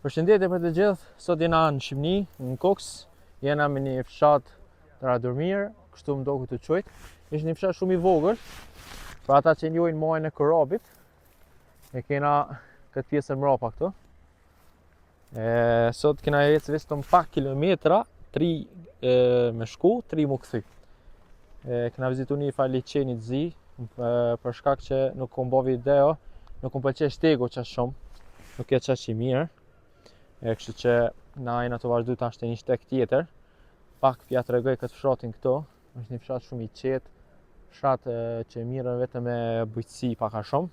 Përshëndetje për të gjithë, sot jena në Shqipni, në Koks, jena me një fshat të Radormir, kështu më doku të quajt. Ishtë një fshat shumë i vogël, për ata që njohin muajin e korabit, e kena këtë pjesën mrapa këtu. Sot kena ecë vetëm pak kilometra, 3 me shku, 3 mu kthy. Kena vizitu një far liçeni të zi, për shkak që nuk kom bo video, nuk kom pëlqej shtegu qaq shumë, nuk e qaq i mirë. Kështu që na jena të vazhdu tash te një shteg tjetër. Pak pja të regoj këtë fshatin këto. Është një fshat shumë i qetë, fshat që mirën vetëm me bujqësi pak a shumë.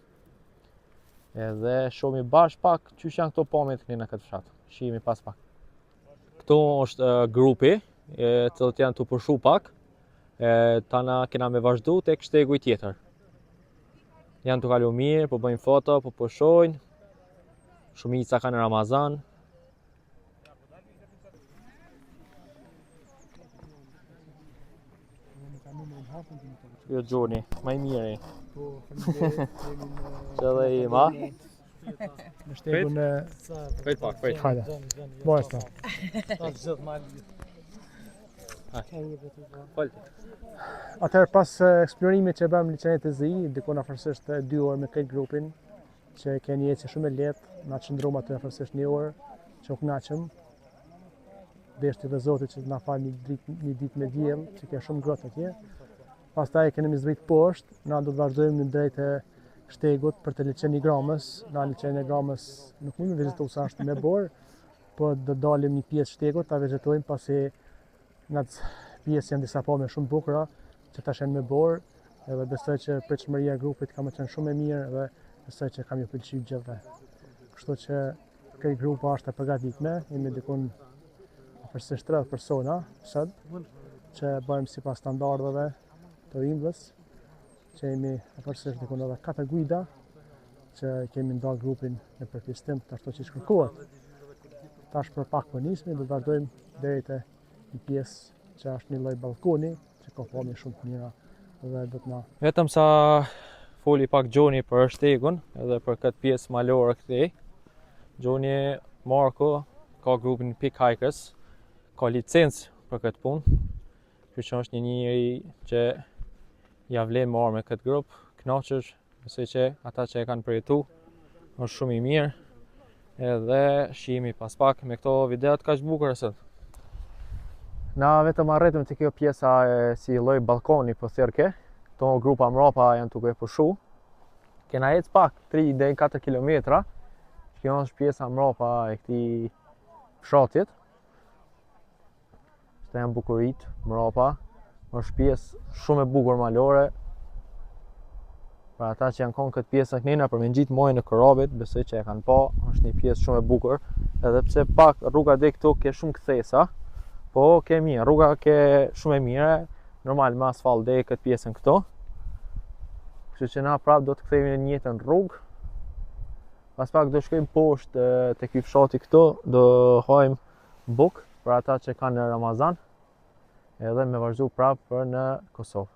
Edhe shohimi bash pak qysh janë këto pamjet këni në këtë fshat. Shihemi pas pak. Këto është grupi, të cilët janë të përshu pak. Tana kena me vazhdu tek shtegu i tjetër. Janë të kalu mirë, po bëjmë foto, po përshojnë. Shumica kanë Ramazan. Jo Gjoni, ma i miri. Që dhe i ma? Në shtegun e... Prit pak, prit. Hajde, bojës ta. Atëherë pas eksplorimit që bëm liçenet e zi, dikon afërsisht 2 orë me këtë grupin, që keni ecë shumë e lehtë, na qëndruam aty afërsisht 1 orë, që u kënaqëm. Deshti dhe Zotit që na fal një ditë me diell, që ka shumë ngrohtë atje. Pastaj kemi zbrit poshtë, na do të vazhdojmë në drejt e shtegut për të liçeni Gramës. Na liçeni e Gramës nuk mund të vizitojmë sa është me borë, po do dalim një pjesë shtegut, ta vizitojmë pasi në atë pjesë janë disa pamje shumë bukura që tash janë me borë, edhe besoj që pritshmëria e grupit ka më qenë shumë e mirë dhe besoj që kam ju pëlqyer gjithëve. Kështu që këtë grup është e përgatitme, jemi dikun afërsisht 30 persona sot, që bëjmë sipas standardeve të rimblës, që jemi afërsisht dikun edhe 4 guida, që kemi ndalë grupin në përpjestim të ashtu që shkërkohet. Tash për pak po nismi, do të vazhdojmë deri te një pjesë që është një lloj balkoni, që ka pamje shumë të mira dhe do të na... Vetëm sa foli pak Gjoni për shtegun edhe për këtë pjesë malore këtej. Gjoni Marko ka grupin Peak Hikers, ka licencë për këtë punë. Kështu që është një njeri që ja vlen me armë këtë grup, kënaqesh, besoj që ata që e kanë përjetu është shumë i mirë. Edhe shihemi pas pak me këto videot kaq bukura sot. Na vetëm arritëm te kjo pjesa si lloj balkoni po thërke. Këto grupa mrapa janë duke pushu. Kena ecë pak 3 deri 4 kilometra. Kjo është pjesa mrapa e këtij fshatit. Këto janë bukurit mrapa. Është pjesë shumë e bukur malore. Për ata që janë konë këtë pjesë kënina për me ngjitë muajin e korabit, besoj që e kanë pa, është një pjesë shumë e bukur. Edhe pse pak rruga deri këtu ke shumë kthesa, po ke mirë, rruga ke shumë e mire, normal me asfalt deri këtë pjesën këtu. Kështu që na prap do të kthehemi në njëjtën rrugë. Pas pak do shkojmë poshtë te ky fshati këtu, do hajmë buk për ata që kanë Ramazan, edhe me vazhdu prap për në Kosovë.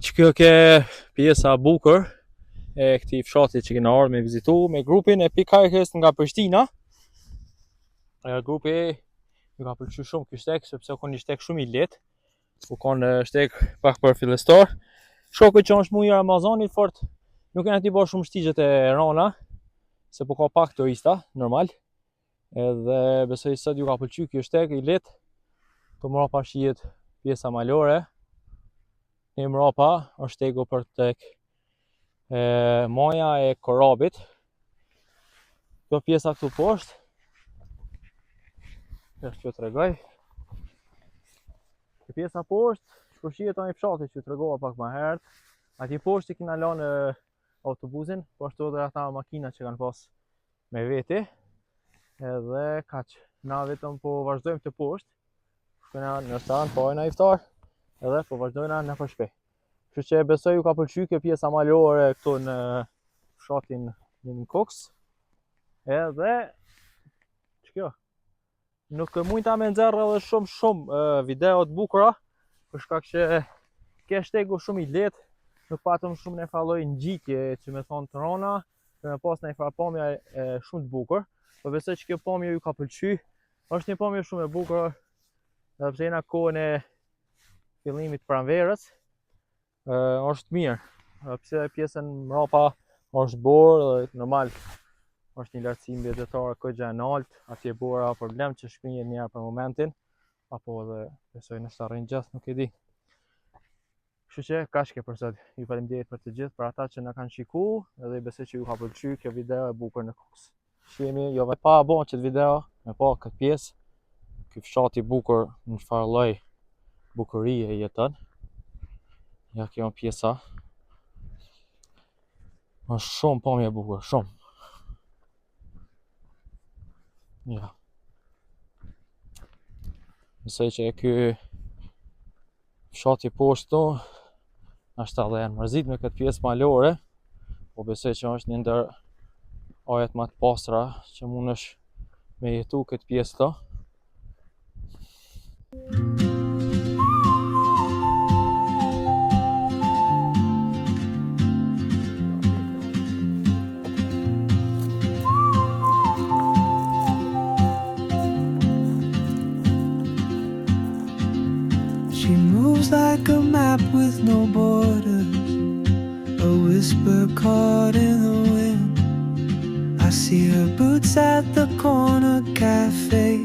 Që kjo ke pjesa bukur e këtij fshati që kena ardhur me vizitu me grupin e Peak Hikers nga Prishtina. Grupi ju ka pëlqyer shumë ky shteg sepse ka një shteg shumë i lehtë. U kanë shteg pak për fillestar. Shoku që është muaji i Ramazanit fort nuk kanë ti bërë shumë shtigjet e rana, se po ka pak turista, normal. Edhe besoj sot ju ka pëlqyer ky shteg i lehtë. Të mrapa shihet pjesa malore. Në mrapa është shtegu për tek maja e korabit. Kjo pjesa këtu poshtë. Kjo t'regoj. Kjo pjesa poshtë, shpërshihet ai fshati që t'regova pak më herët. Atje poshtë i kena lanë autobusin, po ashtu edhe ata makina që kanë pas me veti. Edhe kaq. Na vetëm po vazhdojmë të poshtë. Shkojna në restoran, po na iftar. Edhe po vazhdojna në për shtëpi. Kështu që besoj ju ka pëlqyer kjo pjesa malore këtu në fshatin në Koks. Edhe ç'kjo. Nuk mund ta më nxjerr edhe shumë video të bukura, për shkak që ke shtegu shumë i lehtë, nuk patëm shumë në falloj ngjitje që me thonë të rona, që me pas në i frapomja shumë të bukur. Po besoj që kjo pamje ju ka pëlqy. Është një pamje shumë e bukur, edhe pse jena kohën e fillimit pranverës, është mirë. Pse pjesën mrapa është borë dhe normal është një lartësi mbjetërore kogja e lartë, atje bora problem që shkrinjet njerë për momentin, apo edhe besoj nëse arrin gjithë, nuk e di. Kështu që kaq ke për sot. Ju faleminderit për të gjithë, për ata që na kanë shikuar, edhe besoj që ju ka pëlqyer kjo video e bukur në Kos. Shihemi jo vetëm pa bon çet video, me pa këtë pjesë, ky fshat i bukur në çfarë lloj bukurie jeton. Ja kjo pjesa. Është shumë pamje e bukur, shumë. Ja. Besoj që ky fshati poshtë është edhe janë mërzit me këtë pjesë malore, po besoj që është një ndër ajet më të pastra që mundesh me jetu këtë pjesë këto. She moves like a map with no borders, a whisper caught in the wind. I see her boots at the corner cafe,